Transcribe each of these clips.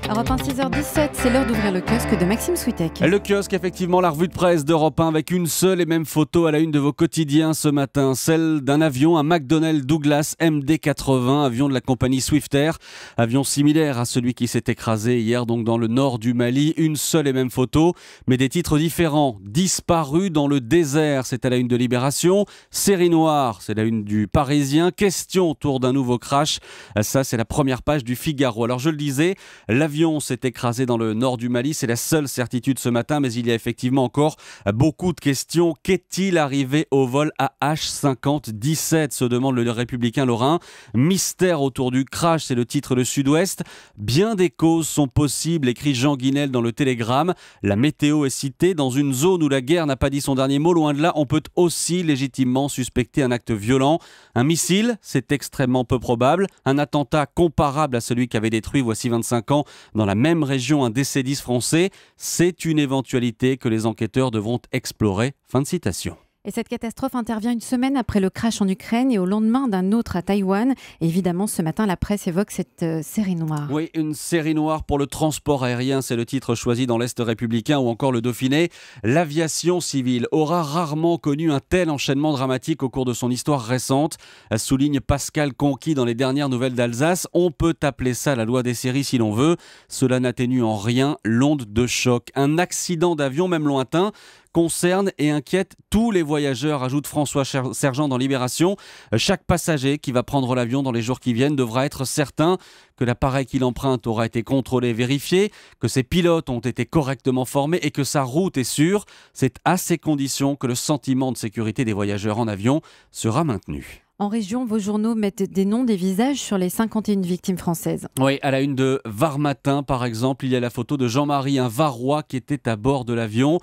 Europe 1, 6h17, c'est l'heure d'ouvrir le kiosque de Maxime Switek. Le kiosque, effectivement, la revue de presse d'Europe 1 avec une seule et même photo à la une de vos quotidiens ce matin. Celle d'un avion, un McDonnell Douglas MD-80, avion de la compagnie Swiftair. Avion similaire à celui qui s'est écrasé hier donc dans le nord du Mali. Une seule et même photo, mais des titres différents. Disparu dans le désert, c'est à la une de Libération. Série noire, c'est la une du Parisien. Question autour d'un nouveau crash. Ça, c'est la première page du Figaro. Alors, je le disais, l'avion s'est écrasé dans le nord du Mali, c'est la seule certitude ce matin, mais il y a effectivement encore beaucoup de questions. Qu'est-il arrivé au vol AH-50-17, se demande le républicain Lorrain. Mystère autour du crash, c'est le titre de Sud-Ouest. Bien des causes sont possibles, écrit Jean Guinel dans le Télégramme. La météo est citée dans une zone où la guerre n'a pas dit son dernier mot. Loin de là, on peut aussi légitimement suspecter un acte violent. Un missile, c'est extrêmement peu probable. Un attentat comparable à celui qu'avait détruit voici 25 ans dans la même région un DC-10 français, c'est une éventualité que les enquêteurs devront explorer. Fin de citation. Et cette catastrophe intervient une semaine après le crash en Ukraine et au lendemain d'un autre à Taïwan. Et évidemment, ce matin, la presse évoque cette série noire. Oui, une série noire pour le transport aérien, c'est le titre choisi dans l'Est républicain ou encore le Dauphiné. L'aviation civile aura rarement connu un tel enchaînement dramatique au cours de son histoire récente, souligne Pascal Conquis dans les dernières nouvelles d'Alsace. On peut appeler ça la loi des séries si l'on veut. Cela n'atténue en rien l'onde de choc. Un accident d'avion, même lointain, concerne et inquiète tous les voyageurs, ajoute François Sergent dans Libération. Chaque passager qui va prendre l'avion dans les jours qui viennent devra être certain que l'appareil qu'il emprunte aura été contrôlé et vérifié, que ses pilotes ont été correctement formés et que sa route est sûre. C'est à ces conditions que le sentiment de sécurité des voyageurs en avion sera maintenu. En région, vos journaux mettent des noms, des visages sur les 51 victimes françaises. Oui, à la une de Var Matin, par exemple, il y a la photo de Jean-Marie, un Varois qui était à bord de l'avion.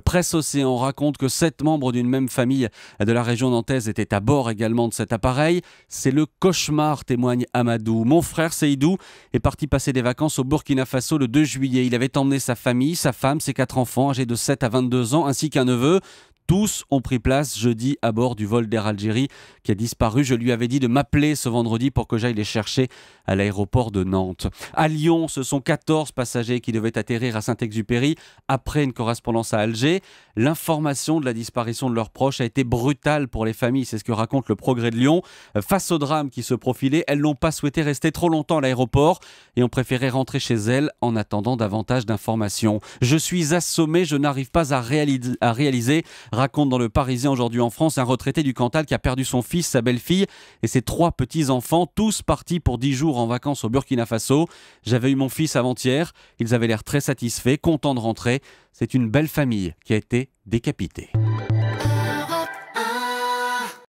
Presse Océan raconte que 7 membres d'une même famille de la région nantaise étaient à bord également de cet appareil. C'est le cauchemar, témoigne Amadou. Mon frère Seydou est parti passer des vacances au Burkina Faso le 2 juillet. Il avait emmené sa famille, sa femme, ses 4 enfants âgés de 7 à 22 ans, ainsi qu'un neveu. Tous ont pris place jeudi à bord du vol d'Air Algérie qui a disparu. Je lui avais dit de m'appeler ce vendredi pour que j'aille les chercher à l'aéroport de Nantes. À Lyon, ce sont 14 passagers qui devaient atterrir à Saint-Exupéry après une correspondance à Alger. L'information de la disparition de leurs proches a été brutale pour les familles, c'est ce que raconte le Progrès de Lyon. Face au drame qui se profilait, elles n'ont pas souhaité rester trop longtemps à l'aéroport et ont préféré rentrer chez elles en attendant davantage d'informations. Je suis assommé, je n'arrive pas à réaliser, raconte dans le Parisien aujourd'hui en France un retraité du Cantal qui a perdu son fils, sa belle-fille et ses 3 petits-enfants, tous partis pour 10 jours en vacances au Burkina Faso. J'avais eu mon fils avant-hier, ils avaient l'air très satisfaits, contents de rentrer. C'est une belle famille qui a été décapitée.